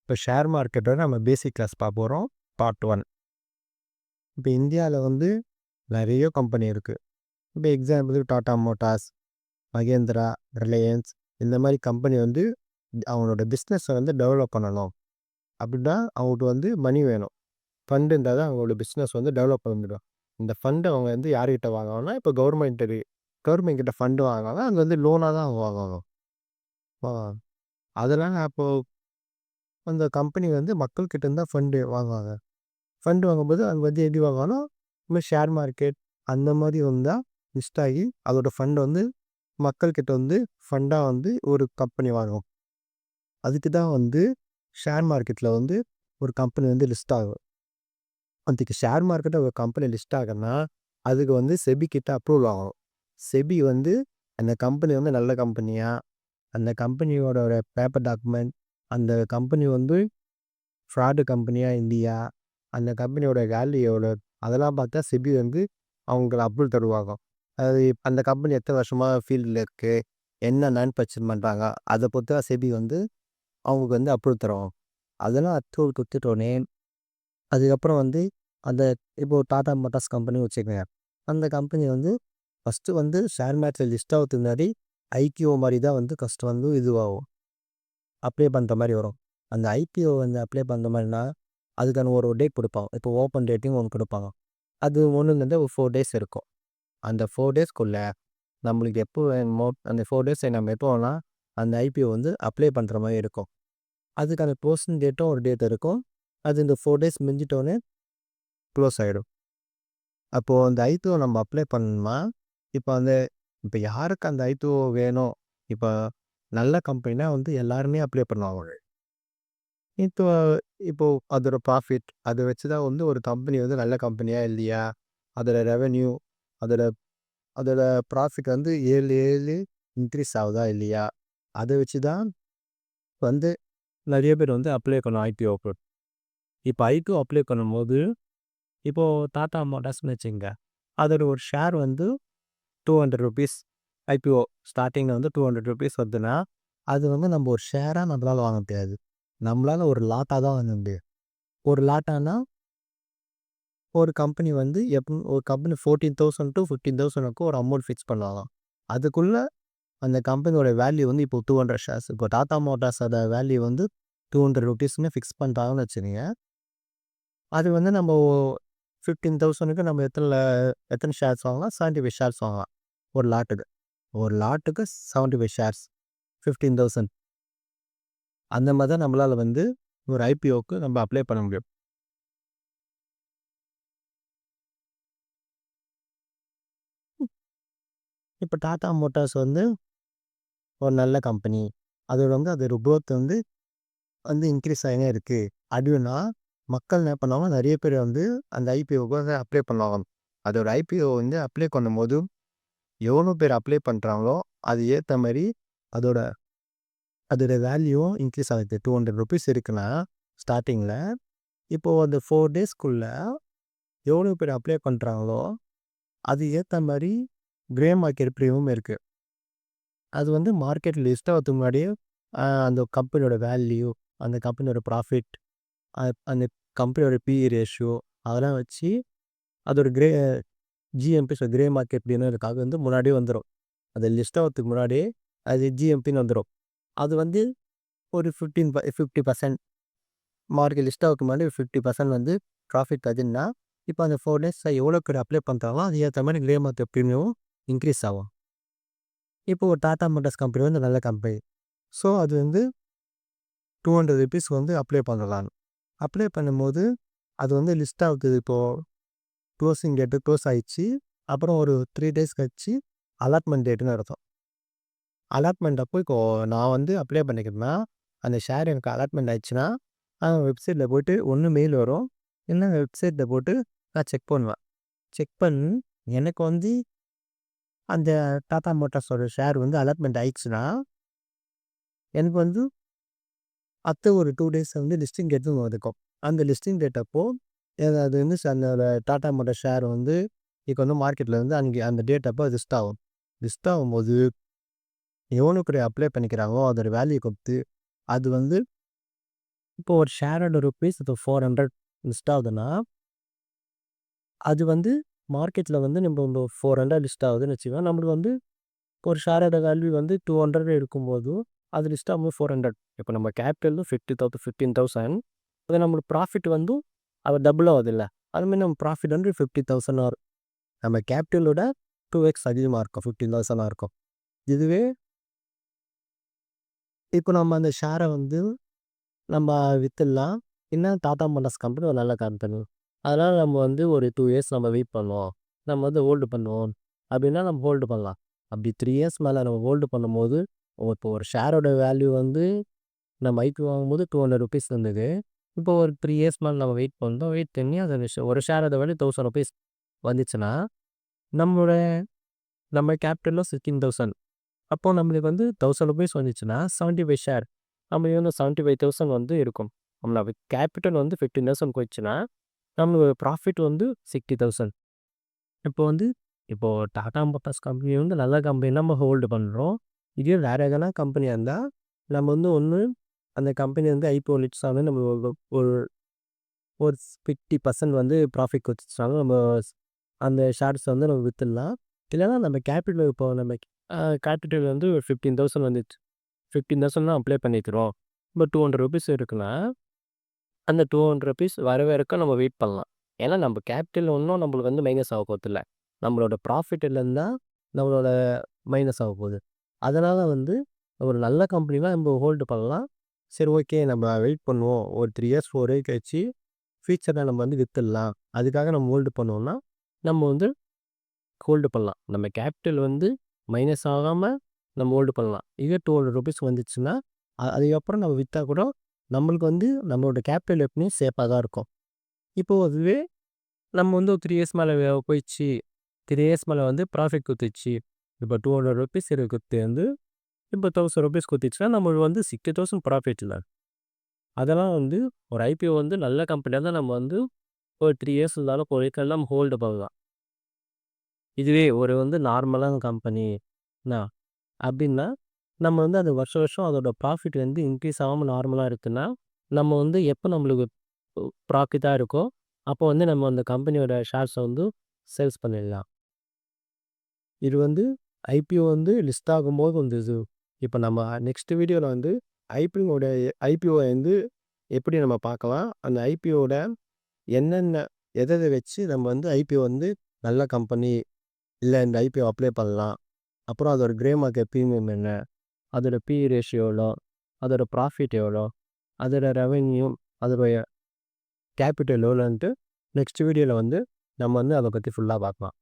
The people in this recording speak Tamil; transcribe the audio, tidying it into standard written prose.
இப்போ ஷேர் மார்க்கெட்டோட நம்ம பேசிக் கிளாஸ் பார்க்க போகிறோம். பார்ட் 1. இப்போ இந்தியாவில் வந்து நிறைய கம்பெனி இருக்குது. இப்போ எக்ஸாம்பிளுக்கு டாடா மோட்டார்ஸ், மகேந்திரா, ரிலையன்ஸ் இந்த மாதிரி கம்பெனி வந்து அவங்களோட பிஸ்னஸை வந்து டெவலப் பண்ணணும் அப்படின்னா அவங்களுக்கு வந்து மணி வேணும். ஃபண்டு இருந்தால் தான் அவங்களோட பிஸ்னஸ் வந்து டெவலப் பண்ண முடியும். இந்த ஃபண்டு அவங்க வந்து யார்கிட்ட வாங்குவாங்கன்னா இப்போ கவர்மெண்ட் கிட்ட ஃபண்டு வாங்குவாங்க. அங்கே வந்து லோனாக தான் அவங்க வாங்குவாங்க. ஆ, அதனால் அப்போது அந்த கம்பெனி வந்து மக்கள்கிட்ட இருந்தால் ஃபண்டு வாங்குவாங்க. ஃபண்ட் வாங்கும்போது அது வந்து எப்படி வாங்குவாங்கன்னா, இதுமாதிரி ஷேர் மார்க்கெட் அந்த மாதிரி வந்தால் லிஸ்ட் ஆகி அதோட ஃபண்ட் வந்து மக்கள்கிட்ட வந்து ஃபண்டாக வந்து ஒரு கம்பெனி வாங்கும். அதுக்கு தான் வந்து ஷேர் மார்க்கெட்டில் வந்து ஒரு கம்பெனி வந்து லிஸ்ட் ஆகும். அதுக்கு ஷேர் மார்க்கெட்டில் ஒரு கம்பெனி லிஸ்ட் ஆகுன்னா அதுக்கு வந்து செபி கிட்ட அப்ரூவல் ஆகணும். செபி வந்து அந்த கம்பெனி வந்து நல்ல கம்பெனியா, அந்த கம்பெனியோட பேப்பர் டாக்குமெண்ட், அந்த கம்பெனி வந்து ஃப்ராடு கம்பெனியா இல்லையா, அந்த கம்பெனியோட வேல்யூ எவ்வளோ, அதெல்லாம் பார்த்தா செபி வந்து அவங்கள அப்ரூவல் தருவாங்க. அது அந்த கம்பெனி எத்தனை வருஷமாக ஃபீல்டில் இருக்குது, என்ன மேனுஃபேக்சர் பண்ணுறாங்க, அதை பொறுத்து தான் செபி வந்து அவங்களுக்கு வந்து அப்ரூவல் தருவாங்க. அதெல்லாம் அப்ரூவல் கொடுத்துட்டோன்னே அதுக்கப்புறம் வந்து அந்த இப்போ டாடா மோட்டார்ஸ் கம்பெனி வச்சுக்கோங்க. அந்த கம்பெனி வந்து ஃபஸ்ட்டு வந்து ஷேர் மார்க்கெட்டில் லிஸ்ட் ஆகிறதுக்கு முன்னாடி ஐபிஓ மாதிரி தான் வந்து ஃபஸ்ட்டு வந்து இதுவாகும், அப்ளை பண்ணுற மாதிரி வரும். அந்த ஐபிஓ வந்து அப்ளை பண்ணுற மாதிரினா அதுக்கான ஒரு டேட் கொடுப்பாங்க. இப்போ ஓப்பன் டேட்டையும் ஒன்று கொடுப்பாங்க. அது ஒன்றுலேருந்து ஒரு 4 டேஸ் இருக்கும். அந்த 4 டேஸ்க்குள்ளே நம்மளுக்கு எப்போ வேணுமோ அந்த 4 டேஸை நம்ம எப்போ வேணால் அந்த ஐபிஓ வந்து அப்ளை பண்ணுற மாதிரி இருக்கும். அதுக்கான க்ளோசிங் டேட்டும் ஒரு டேட் இருக்கும். அது இந்த 4 டேஸ் முடிஞ்சிட்டோன்னே க்ளோஸ் ஆகிடும். அப்போது அந்த ஐபிஓ நம்ம அப்ளை பண்ணணுமா, இப்போ இப்போ யாருக்கு அந்த ஐபிஓ வேணும், இப்போ நல்ல கம்பெனினா வந்து எல்லாருமே அப்ளை பண்ணுவாங்க. இப்போ இப்போ அதோட ப்ராஃபிட் அதை வச்சு தான் வந்து ஒரு கம்பெனி வந்து நல்ல கம்பெனியா இல்லையா, அதோட ரெவென்யூ, அதோட அதோட ப்ராஃபிட் வந்து ஏழு ஏழு இன்க்ரீஸ் ஆகுதா இல்லையா, அதை வச்சு தான் வந்து நிறைய பேர் வந்து அப்ளை பண்ணணும் ஐபிஓக்கு. இப்போ ஐபிஓ அப்ளை பண்ணும்போது இப்போது டாடா மோட்டார்ஸ்னு வச்சுங்க, அதோட ஒரு ஷேர் வந்து ₹200. ஐபிஓ ஸ்டார்டிங்கில் வந்து ₹200 வருதுன்னா அது வந்து நம்ம ஒரு ஷேராக நம்மளால் வாங்க முடியாது. நம்மளால் ஒரு லாட்டாக தான் வாங்க முடியும். ஒரு லாட்டானா ஒரு கம்பெனி வந்து ஒரு கம்பெனி 14,000 to 15,000க்கு ஒரு அமௌண்ட் ஃபிக்ஸ் பண்ணுவாங்க. அதுக்குள்ளே அந்த கம்பெனியோட வேல்யூ வந்து இப்போ 200 ஷேர்ஸ். இப்போ டாடா மோட்டார்ஸோட வேல்யூ வந்து ₹200ன்னு ஃபிக்ஸ் பண்ணுறாங்கன்னு வச்சுக்கோங்க. அது வந்து நம்ம 15,000க்கு நம்ம எத்தனை ஷேர்ஸ் வாங்கலாம், 75 ஷேர்ஸ் வாங்கலாம் ஒரு லாட்டுக்கு. ஒரு லாட்டுக்கு 75 ஷேர்ஸ் 15,000. அந்த மாதிரி தான் நம்மளால் வந்து ஒரு ஐபிஓக்கு நம்ம அப்ளை பண்ண முடியும். இப்போ டாடா மோட்டார்ஸ் வந்து ஒரு நல்ல கம்பெனி, அதோட வந்து அதோட குரோத் வந்து வந்து இன்க்ரீஸ் ஆகினே இருக்குது அப்படின்னா மக்கள் என்ன பண்ணுவாங்க, நிறைய பேர் வந்து அந்த ஐபிஓக்கு வந்து அப்ளை பண்ணுவாங்க. அதோட ஐபிஓ வந்து அப்ளை பண்ணும்போது எவ்வளோ பேர் அப்ளை பண்ணுறாங்களோ அது ஏற்ற மாதிரி அதோட அதோட வேல்யூவும் இன்க்ரீஸ் ஆகுது. ₹200 இருக்குன்னா ஸ்டார்டிங்கில், இப்போது அந்த 4 டேஸ்க்குள்ளே எவ்வளோ பேர் அப்ளை பண்ணுறாங்களோ அது ஏற்ற மாதிரி கிரே மார்க்கெட் ப்ரீமியம் இருக்குது. அது வந்து மார்க்கெட் லிஸ்ட் ஆகிறதுக்கு முன்னாடியே அந்த கம்பெனியோட வேல்யூ, அந்த கம்பெனியோட ப்ராஃபிட், அந்த கம்பெனியோட பிஇ ரேஷியோ அதெல்லாம் வச்சு அதோட ஜிஎம்பி கிரே மார்க்கெட் ப்ரீமியம்காக வந்து முன்னாடியே வந்துடும். அது லிஸ்ட் ஆகிறதுக்கு முன்னாடியே அது ஜிஎம்பின்னு வந்துடும். அது வந்து ஒரு 50% மார்க்கெட் லிஸ்ட் ஆகிறதுக்கு முன்னாடி ஒரு 50% வந்து ப்ராஃபிட் அதுன்னா, இப்போ அந்த 4 டேஸ் எவ்வளோ பேர் அப்ளை பண்ணுறாங்களோ அது ஏற்ற மாதிரி கிரே மார்க்கெட் ப்ரீமியமும் இன்க்ரீஸ் ஆகும். இப்போ ஒரு டாடா மோட்டார்ஸ் கம்பெனி வந்து நல்ல கம்பெனி. ஸோ அது வந்து ₹200 வந்து அப்ளை பண்ணலாம். அப்ளை பண்ணும்போது அது வந்து லிஸ்ட் ஆகுது. இப்போது க்ளோசிங் டேட்டு க்ளோஸ் ஆகிடுச்சு. அப்புறம் ஒரு 3 டேஸ் கழிச்சு அலாட்மெண்ட் டேட்டுன்னு அர்த்தம். அலாட்மெண்ட் அப்போ இப்போது நான் வந்து அப்ளை பண்ணிக்கிறேன்னா அந்த ஷேர் எனக்கு அலாட்மெண்ட் ஆயிடுச்சுன்னா வெப்சைட்டில் போய்ட்டு ஒன்று மெயில் வரும், இல்லைன்னா வெப்சைட்டில் போட்டு நான் செக் பண்ணுவேன். செக் பண்ணி எனக்கு வந்து அந்த டாடா மோட்டார்ஸோட ஷேர் வந்து அலாட்மெண்ட் ஆயிடுச்சுன்னா எனக்கு வந்து அடுத்த ஒரு 2 டேஸ் வந்து லிஸ்டிங் டேட்னு இருக்கும். அந்த லிஸ்டிங் டேட் அப்போது அது வந்து அந்த டாடா மோட்டார் ஷேர் வந்து இப்போ வந்து மார்க்கெட்டில் வந்து அன்றைக்கி அந்த டேட் அப்போ லிஸ்ட் ஆகும். லிஸ்ட் ஆகும்போது எவ்வளோ பேர் அப்ளை பண்ணிக்கிறாங்களோ அதோட வேல்யூ கொடுத்து அது வந்து இப்போ ஒரு ஷேரோட ருப்பீஸ் இப்போ 400 லிஸ்ட் ஆகுதுன்னா, அது வந்து மார்க்கெட்டில் வந்து நம்ம இந்த 400 லிஸ்ட் ஆகுதுன்னு வச்சுக்கோங்க. நம்மளுக்கு வந்து ஒரு ஷேரோட வேல்யூ வந்து 200 இருக்கும்போது, அது லிஸ்ட் ஆகும்போது 400. இப்போ நம்ம கேபிட்டல் 15,000 அது நம்மளுக்கு ப்ராஃபிட் வந்து அது டபுள் ஆகுதுல்ல. அதுமாரி நம்ம ப்ராஃபிட் வந்து 50,000 வரும். நம்ம கேபிட்டலோட 2x அதிகமாக இருக்கும். 15,000 இருக்கும். இதுவே இப்போ நம்ம அந்த ஷேரை வந்து நம்ம வித்துடலாம். என்ன டாடா மோட்டார்ஸ் கம்பெனி ஒரு நல்ல கம்பெனி. அதனால் நம்ம வந்து ஒரு 2 இயர்ஸ் நம்ம வெயிட் பண்ணுவோம். நம்ம வந்து ஹோல்டு பண்ணுவோம். அப்படின்னா நம்ம ஹோல்டு பண்ணலாம். அப்படி 3 இயர்ஸ் மேலே நம்ம ஹோல்டு பண்ணும்போது, இப்போ ஒரு ஷேரோட வேல்யூ வந்து நம்ம ஐபிஓ வாங்கும்போது ₹200 இருந்தது. இப்போ ஒரு 3 இயர்ஸ் மேலே நம்ம வெயிட் பண்ணோம். வெயிட் பண்ணி அந்த ஒரு ஷேரோட வேல்யூ ₹1000 வந்துச்சுன்னா, நம்மளோட நம்ம கேபிட்டலும் 16,000. அப்போ நம்மளுக்கு வந்து ₹1000 வந்துச்சுன்னா 75 ஷேர். நம்மளுக்கு வந்து 75,000 வந்து இருக்கும். நம்மளோட கேபிட்டல் வந்து 15,000 போயிடுச்சுன்னா, நம்மளோட ப்ராஃபிட் வந்து 60,000. இப்போ வந்து இப்போ டாடா மோட்டார்ஸ் கம்பெனி வந்து நல்ல கம்பெனி நம்ம ஹோல்டு பண்ணுறோம். இதே வேற எதனா கம்பெனியாக இருந்தால், நம்ம வந்து ஒன்று அந்த கம்பெனி வந்து ஐபிஓ லிஸ்ட் ஆனது நம்ம ஒரு ஒரு 50% வந்து ப்ராஃபிட் வச்சுட்டாலும் நம்ம அந்த ஷேர்ஸ் வந்து நம்ம விற்றுடலாம். இல்லைன்னா நம்ம கேபிட்டல் இப்போ நம்ம கேபிட்டல் வந்து ஒரு 15,000 வந்துச்சு. 15,000 தான் அப்ளை பண்ணிக்கிறோம். இப்போ ₹200 இருக்குன்னா, அந்த ₹200 வரவே இருக்க நம்ம வெயிட் பண்ணலாம். ஏன்னா நம்ம கேபிட்டல் ஒன்றும் நம்மளுக்கு வந்து மைனஸ் ஆக போகிறதில்ல. நம்மளோட ப்ராஃபிட்லேருந்து தான் நம்மளோட மைனஸ் ஆக போகுது. அதனால் வந்து ஒரு நல்ல கம்பெனினா நம்ம ஹோல்டு பண்ணலாம். சரி ஓகே நம்ம வெயிட் பண்ணுவோம். ஒரு 3 இயர்ஸ் 4 இயர் கழிச்சு ஃபியூச்சரில் நம்ம வந்து விற்றுடலாம். அதுக்காக நம்ம ஹோல்டு பண்ணோம்னா, நம்ம வந்து ஹோல்டு பண்ணலாம். நம்ம கேபிட்டல் வந்து மைனஸ் ஆகாமல் நம்ம ஹோல்டு பண்ணலாம். இதே ₹200 வந்துச்சுன்னா, அதுக்கப்புறம் நம்ம விற்றா கூட நம்மளுக்கு வந்து நம்மளோட கேபிட்டல் எப்பவுமே சேஃபாக தான் இருக்கும். இப்போ அதுவே நம்ம வந்து ஒரு 3 இயர்ஸ் மேலே போயிடுச்சு. 3 இயர்ஸ் மேலே வந்து ப்ராஃபிட் குத்துச்சு. இப்போ ₹200 இருக்கிறது வந்து இப்போ ₹1000 குத்துச்சுன்னா, நம்மளுக்கு வந்து 60,000 ப்ராஃபிட் இல்லை. அதெல்லாம் வந்து ஒரு ஐபிஓ வந்து நல்ல கம்பெனியாக தான் நம்ம வந்து ஒரு 3 இயர்ஸ் இருந்தாலும் போய்க்கலாம் நம்ம ஹோல்டு பண்ணலாம். இதுவே ஒரு வந்து நார்மலான கம்பெனி அப்படின்னா, நம்ம வந்து அது வருஷம் வருஷம் அதோட ப்ராஃபிட் வந்து இன்க்ரீஸ் ஆகாமல் நார்மலாக இருக்குன்னா, நம்ம வந்து எப்போ நம்மளுக்கு ப்ராஃபிட்டாக இருக்கோ, அப்போ வந்து நம்ம அந்த கம்பெனியோட ஷேர்ஸை வந்து சேல்ஸ் பண்ணிடலாம். இது வந்து ஐபிஓ வந்து லிஸ்ட் ஆகும்போது வந்து இது இப்போ நம்ம நெக்ஸ்ட் வீடியோவில் வந்து ஐபிஓ வந்து எப்படி நம்ம பார்க்கலாம். அந்த ஐபிஓட என்னென்ன எதை வச்சு நம்ம வந்து ஐபிஓ வந்து நல்ல கம்பெனி இல்லை இந்த ஐபிஓ அப்ளை பண்ணலாம். அப்புறம் அதோட கிரே மார்க்கெட் ப்ரீமியம் என்ன, அதோட பிஇ ரேஷியோ எவ்வளோ, அதோட ப்ராஃபிட் எவ்வளோ, அதோட ரெவென்யூ, அதோடைய கேபிட்டல் எவ்வளோன்ட்டு நெக்ஸ்ட் வீடியோவில் வந்து நம்ம வந்து அதை பற்றி ஃபுல்லாக பார்க்கலாம்.